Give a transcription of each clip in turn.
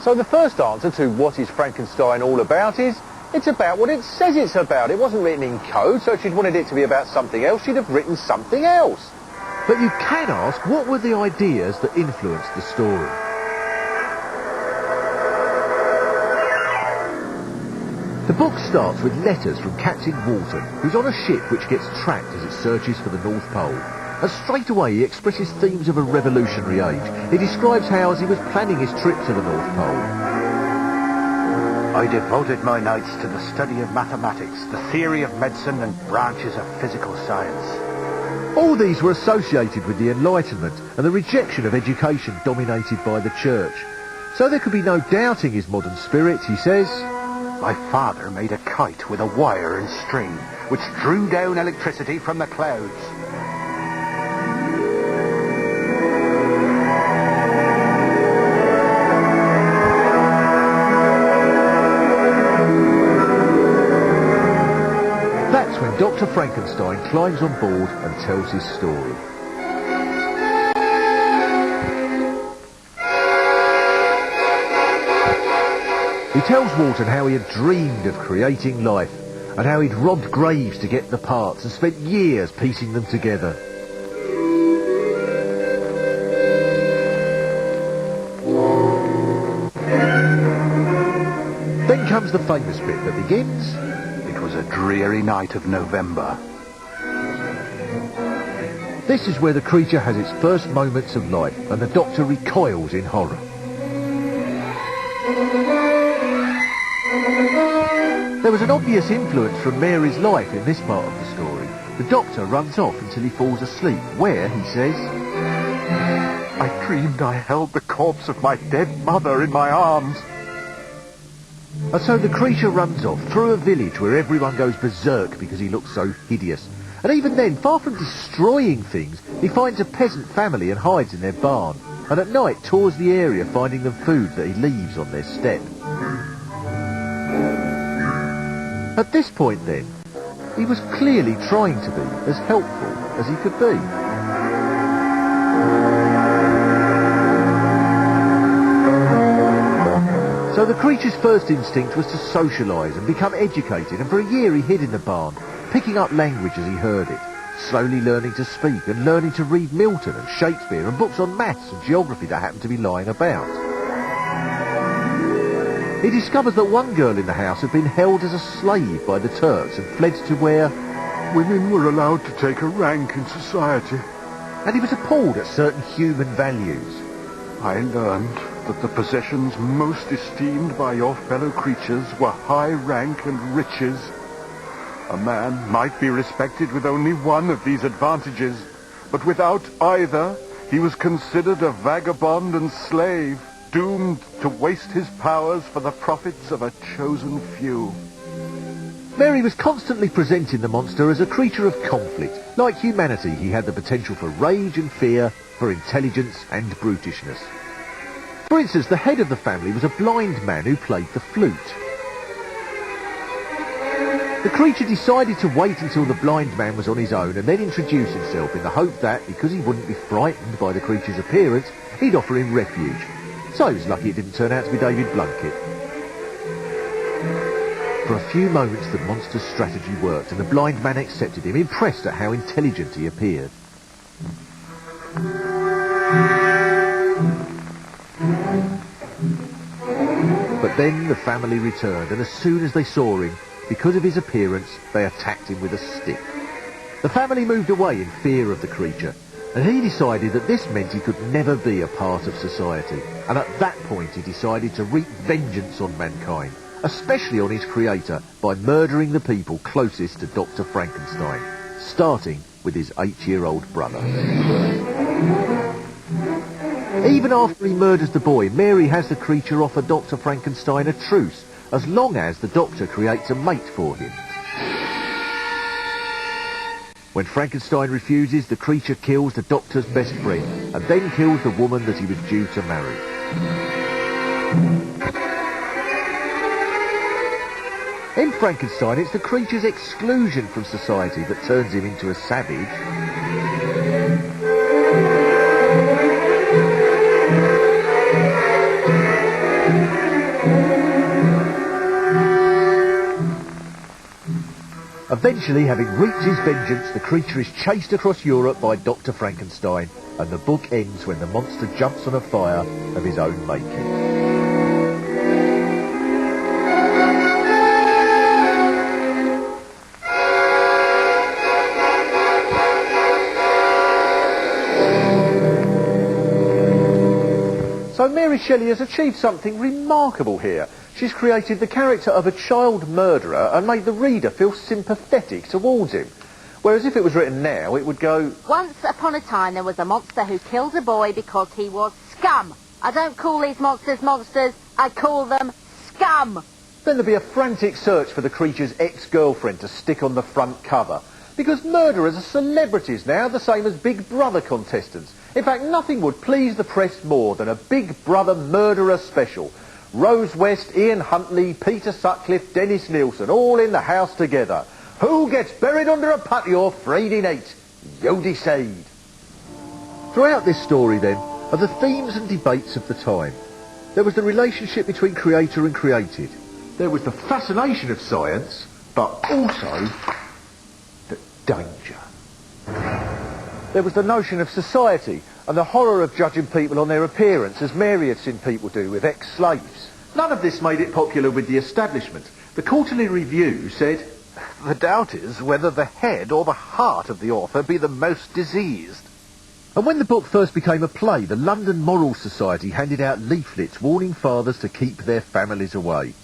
So the first answer to what is Frankenstein all about is, it's about what it says it's about. It wasn't written in code, so if she'd wanted it to be about something else, she'd have written something else. But you can ask, what were the ideas that influenced the story? The book starts with letters from Captain Walton, who's on a ship which gets tracked as it searches for the North Pole. And straight away he expresses themes of a revolutionary age. He describes how, as he was planning his trip to the North Pole, I devoted my nights to the study of mathematics, the theory of medicine and branches of physical science. all these were associated with the Enlightenment and the rejection of education dominated by the Church. So there could be no doubting his modern spirit, he says. My father made a kite with a wire and string, which drew down electricity from the clouds. That's when Dr. Frankenstein climbs on board and tells his story. He tells Walton how he had dreamed of creating life and how he'd robbed graves to get the parts and spent years piecing them together. Then comes the famous bit that begins... It was a dreary night of November. This is where the creature has its first moments of life and the Doctor recoils in horror. There was an obvious influence from Mary's life in this part of the story. The Doctor runs off until he falls asleep, where, he says, I dreamed I held the corpse of my dead mother in my arms. And so the creature runs off through a village where everyone goes berserk because he looks so hideous. And even then, far from destroying things, he finds a peasant family and hides in their barn. And at night tours the area, finding them food that he leaves on their step. At this point then, he was clearly trying to be as helpful as he could be. So the creature's first instinct was to socialise and become educated, and for a year he hid in the barn, picking up language as he heard it, slowly learning to speak and learning to read Milton and Shakespeare and books on maths and geography that happened to be lying about. He discovers that one girl in the house had been held as a slave by the Turks and fled to where women were allowed to take a rank in society. And he was appalled at certain human values. I learned that the possessions most esteemed by your fellow creatures were high rank and riches. A man might be respected with only one of these advantages, but without either, he was considered a vagabond and slave, doomed to waste his powers for the profits of a chosen few. Mary was constantly presenting the monster as a creature of conflict. Like humanity, he had the potential for rage and fear, for intelligence and brutishness. For instance, the head of the family was a blind man who played the flute. The creature decided to wait until the blind man was on his own and then introduce himself in the hope that, because he wouldn't be frightened by the creature's appearance, he'd offer him refuge. So he was lucky it didn't turn out to be David Blunkett. For a few moments the monster's strategy worked and the blind man accepted him, impressed at how intelligent he appeared. But then the family returned, and as soon as they saw him, because of his appearance, they attacked him with a stick. The family moved away in fear of the creature, and he decided that this meant he could never be a part of society. And at that point he decided to wreak vengeance on mankind, especially on his creator, by murdering the people closest to Dr. Frankenstein, starting with his 8-year-old brother. Even after he murders the boy, Mary has the creature offer Dr. Frankenstein a truce, as long as the Doctor creates a mate for him. When Frankenstein refuses, the creature kills the Doctor's best friend, and then kills the woman that he was due to marry. In Frankenstein, it's the creature's exclusion from society that turns him into a savage. Eventually, having wreaked his vengeance, the creature is chased across Europe by Dr. Frankenstein, and the book ends when the monster jumps on a fire of his own making. So Mary Shelley has achieved something remarkable here. She's created the character of a child murderer and made the reader feel sympathetic towards him. Whereas if it was written now, it would go, once upon a time there was a monster who killed a boy because he was scum. I don't call these monsters monsters, I call them scum. Then there'd be a frantic search for the creature's ex-girlfriend to stick on the front cover. Because murderers are celebrities now, the same as Big Brother contestants. In fact, nothing would please the press more than a Big Brother murderer special. Rose West, Ian Huntley, Peter Sutcliffe, Dennis Nielsen, all in the house together. Who gets buried under a patio Friday night? You decide. Throughout this story, then, are the themes and debates of the time. There was the relationship between creator and created. There was the fascination of science, but also the danger. There was the notion of society and the horror of judging people on their appearance, as Mary had seen people do with ex-slaves. None of this made it popular with the establishment. The Quarterly Review said, The doubt is whether the head or the heart of the author be the most diseased. And when the book first became a play, the London Moral Society handed out leaflets warning fathers to keep their families away.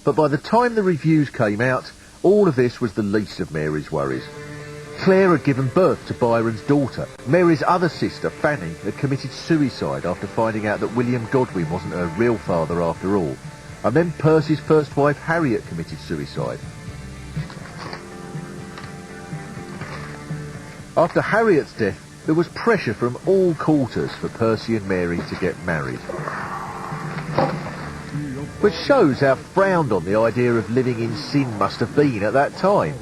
But by the time the reviews came out, all of this was the least of Mary's worries. Claire had given birth to Byron's daughter. Mary's other sister, Fanny, had committed suicide after finding out that William Godwin wasn't her real father after all. And then Percy's first wife, Harriet, committed suicide. After Harriet's death, there was pressure from all quarters for Percy and Mary to get married. Which shows how frowned on the idea of living in sin must have been at that time.